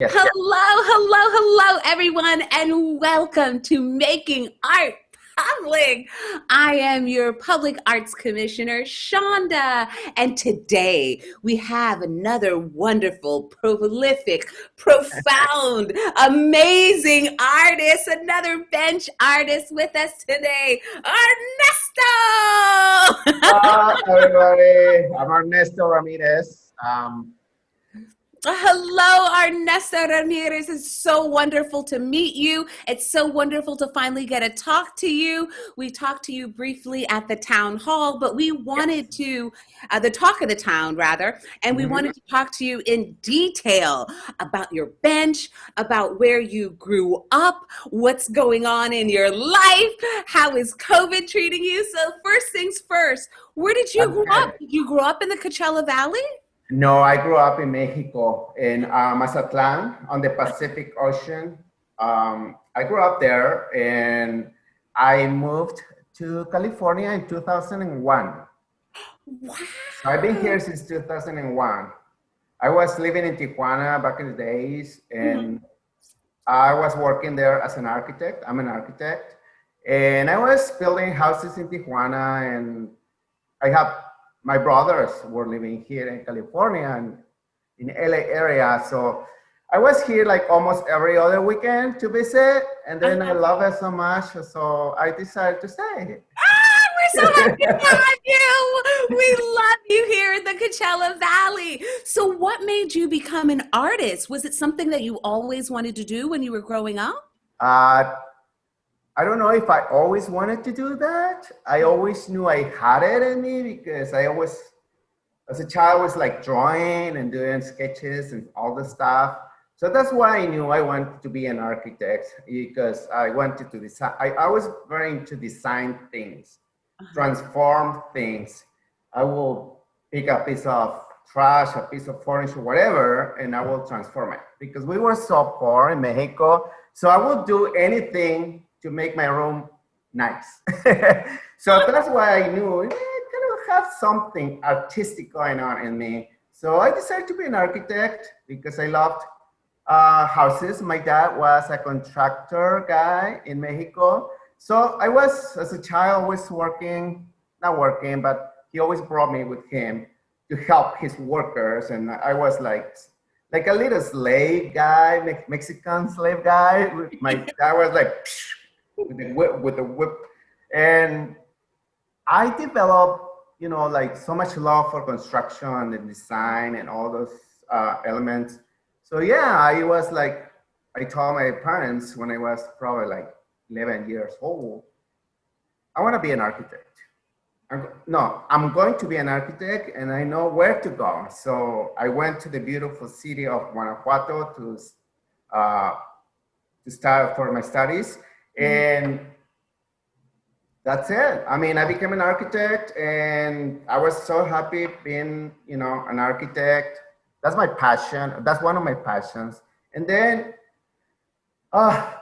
Yes. Hello, everyone, and welcome to Making Art Public. I am your Public Arts Commissioner, Shonda, and today we have another wonderful, prolific, profound, amazing artist, another bench artist with us today, Ernesto! Everybody. I'm Ernesto Ramirez. Hello, Ernesto Ramirez. It's so wonderful to meet you. It's so wonderful to finally get to talk to you. We talked to you briefly at the town hall, but we wanted Yes. to, the talk of the town rather, and we Mhm. wanted to talk to you in detail about your bench, about where you grew up, what's going on in your life, how is COVID treating you. So first things first, where did you grow up? Okay. Did you grow up in the Coachella Valley? No, I grew up in Mexico, in Mazatlan, on the Pacific Ocean. I grew up there, and I moved to California in 2001. So I've been here Wow. since 2001. I was living in Tijuana back in the days, and I was working there as an architect. I'm an architect, and I was building houses in Tijuana, and I have my brothers were living here in California and in LA area. So I was here like almost every other weekend to visit, and then I love it so much, so I decided to stay. We're so happy to have you. We love you here in the Coachella Valley. So, what made you become an artist? Was it something that you always wanted to do when you were growing up? Uh, I don't know if I always wanted to do that. I always knew I had it in me because I always, as a child, was like drawing and doing sketches and all the stuff. So that's why I knew I wanted to be an architect because I wanted to design. I was very into design things, transform things. I will pick a piece of trash, a piece of furniture, whatever, and I will transform it because we were so poor in Mexico. So I would do anything to make my room nice. So that's why I knew kind of have something artistic going on in me. So I decided to be an architect because I loved houses. My dad was a contractor guy in Mexico. So I was, as a child, always working, not working, but he always brought me with him to help his workers. And I was like a little slave guy, Mexican slave guy. My dad was like with the whip, and I developed, like so much love for construction and design and all those elements. So yeah, I was like, I told my parents when I was probably like 11 years old, I want to be an architect. No, I'm going to be an architect and I know where to go. So I went to the beautiful city of Guanajuato uh, to start for my studies. And that's it. I mean, I became an architect and I was so happy being, an architect. That's my passion. That's one of my passions. And then uh,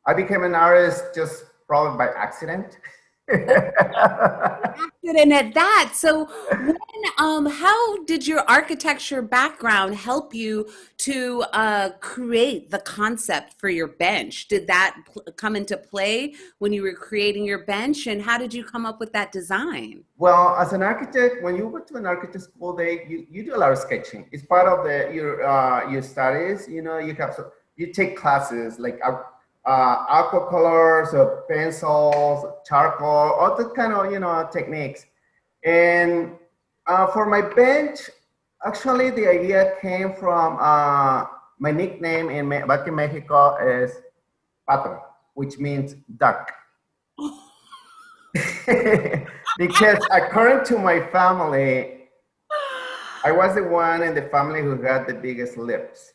I became an artist just probably by accident. Accident at that. So, how did your architecture background help you to create the concept for your bench? Did that come into play when you were creating your bench, and how did you come up with that design? Well, as an architect, when you go to an architect school, you do a lot of sketching. It's part of your studies. You take classes like aqua colors, or pencils, charcoal, all the kind of techniques. And for my bench, actually, the idea came from my nickname back in Mexico is Pato, which means duck. Because according to my family, I was the one in the family who had the biggest lips.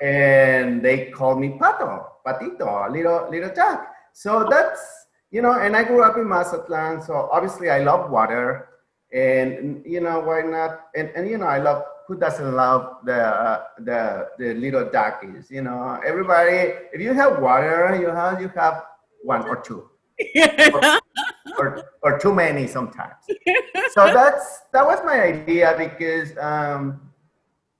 And they called me Pato, Patito, little duck. So that's, and I grew up in Mazatlan, so obviously I love water, and why not? And I love, who doesn't love the little duckies? Everybody, if you have water, you have one or two, or, or too many sometimes. So that was my idea because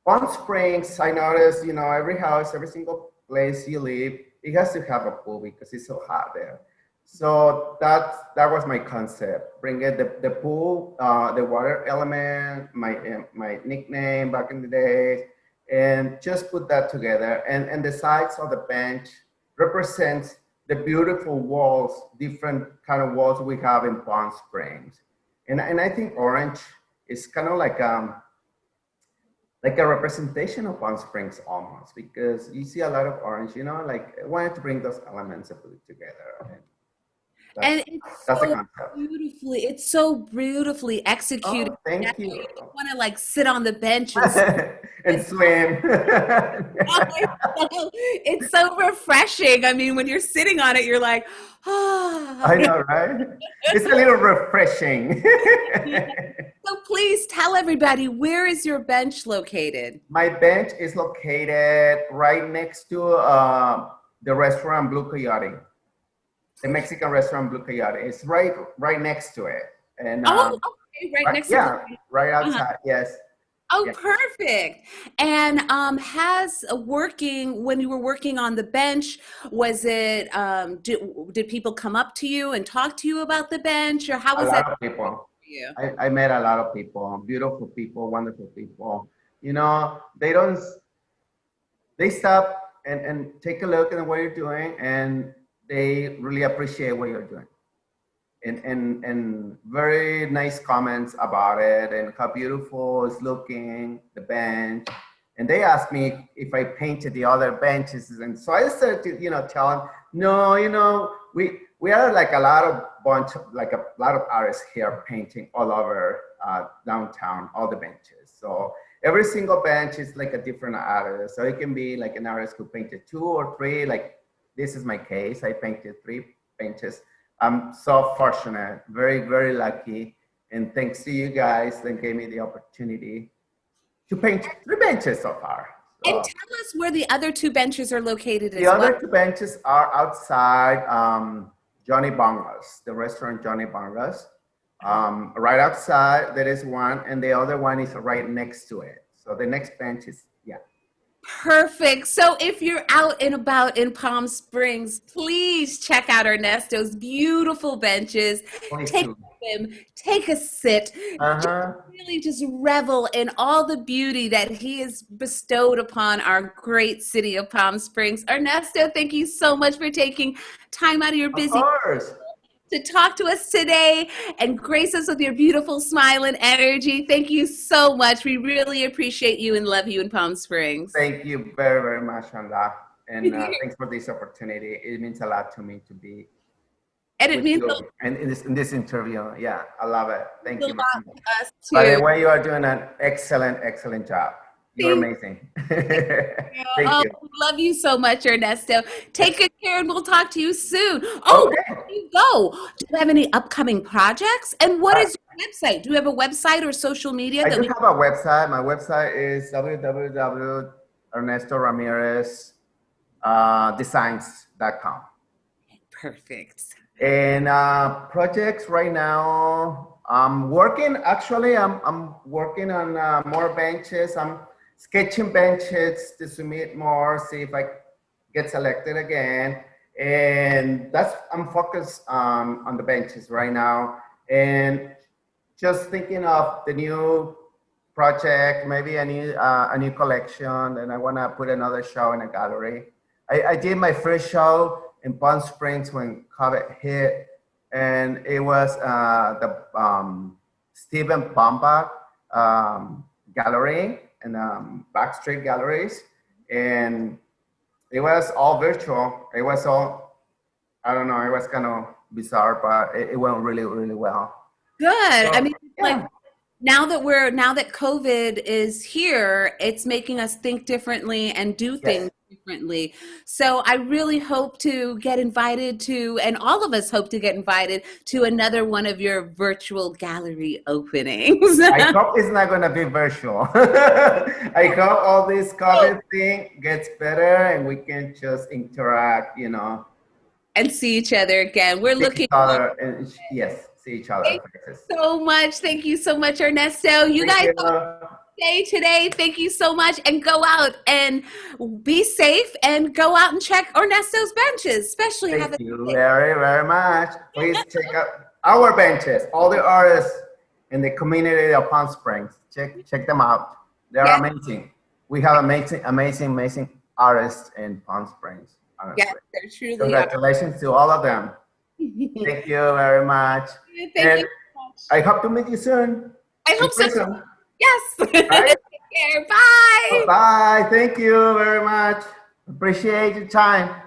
Palm Springs, I noticed, every house, every single place you live, it has to have a pool because it's so hot there. So that was my concept. Bring it the pool, the water element, my nickname back in the days, and just put that together. And the sides of the bench represents the beautiful walls, different kind of walls we have in Palm Springs. And I think orange is kind of like a representation of Palm Springs almost, because you see a lot of orange, like I wanted to bring those elements and put it together. And that's, And that's the concept. it's so beautifully executed. Oh, thank You you. just want to like sit on the bench and And swim. it's so refreshing. I mean, when you're sitting on it, you're like, I ah. know, right? It's a little refreshing. So please tell everybody, where is your bench located? My bench is located right next to the restaurant Blue Coyote, the Mexican restaurant Blue Coyote. It's right next to it. And Oh, okay, right next to right uh-huh. outside. Yes. Oh, Yes. perfect. And when you were working on the bench, was it did people come up to you and talk to you about the bench, or how A was that lot of for people. you? I met a lot of people, beautiful people, wonderful people. They don't, they stop and take a look at what you're doing, and they really appreciate what you're doing. And very nice comments about it and how beautiful it's looking, the bench. And they asked me if I painted the other benches. And so I started to, tell them, no, we are like a lot of artists here painting all over downtown, all the benches. So every single bench is like a different artist. So it can be like an artist who painted 2 or 3, like this is my case. I painted 3 benches. I'm so fortunate, very, very lucky. And thanks to you guys that gave me the opportunity to paint 3 benches so far. And So tell us where the other 2 benches are located as the other well. 2 benches are outside Johnny Bongas, the restaurant Johnny Bongas. Right outside, there is one, and the other one is right next to it. So the next bench is, yeah. Perfect. So if you're out and about in Palm Springs, please check out Ernesto's beautiful benches. Please Take do. a swim, take a sit, Uh-huh. really just revel in all the beauty that he has bestowed upon our great city of Palm Springs. Ernesto, thank you so much for taking time out of your Of busy course. to talk to us today and grace us with your beautiful smile and energy. Thank you so much. We really appreciate you and love you in Palm Springs. Thank you very, very much on that. And thanks for this opportunity. It means a lot to me to be And it with means you and in this interview. Yeah, I love it. Thank a you lot very much. to us By the too. way, you are doing an excellent, excellent job. You're Thank amazing. you. Thank Oh, you. we love you so much, Ernesto. Take good care and we'll talk to you soon. Oh, Okay. before you go, do you have any upcoming projects? And what is your website? Do you have a website or social media I that do we have a website. My website is www.ernestoramirezdesigns.com. Perfect. And projects right now, I'm working on more benches. I'm sketching benches to submit more, see if I get selected again. And I'm focused on the benches right now. And just thinking of the new project, maybe a new collection, and I want to put another show in a gallery. I did my first show in Palm Springs when COVID hit, and it was the Stephen Bombach gallery and Backstreet Galleries, and it was all virtual. It was all, I don't know, it was kind of bizarre, but it went really, really well. Good. I So, mean, like yeah. now that COVID is here, it's making us think differently and do Yes. things differently. So I really hope to get invited to, and all of us hope to get invited to another one of your virtual gallery openings. I hope it's not gonna be virtual. I hope all this COVID thing gets better and we can just interact, And see each other again. We're see looking each other and yes, see each other Thank faces. you so much. Thank you so much, Ernesto. You Thank guys you. day today. Thank you so much. And go out and be safe and go out and check Ernesto's benches, especially have Thank a you very, very much. Please check out our benches, all the artists in the community of Palm Springs. Check them out. They're yes, amazing. We have amazing artists in Palm Springs, honestly. yes, there truly are. Congratulations to all of them. Thank you very much. Thank And you so much. I hope to meet you soon. I In hope so. person. Yes. Take Right? care. Bye. Bye. Thank you very much. Appreciate your time.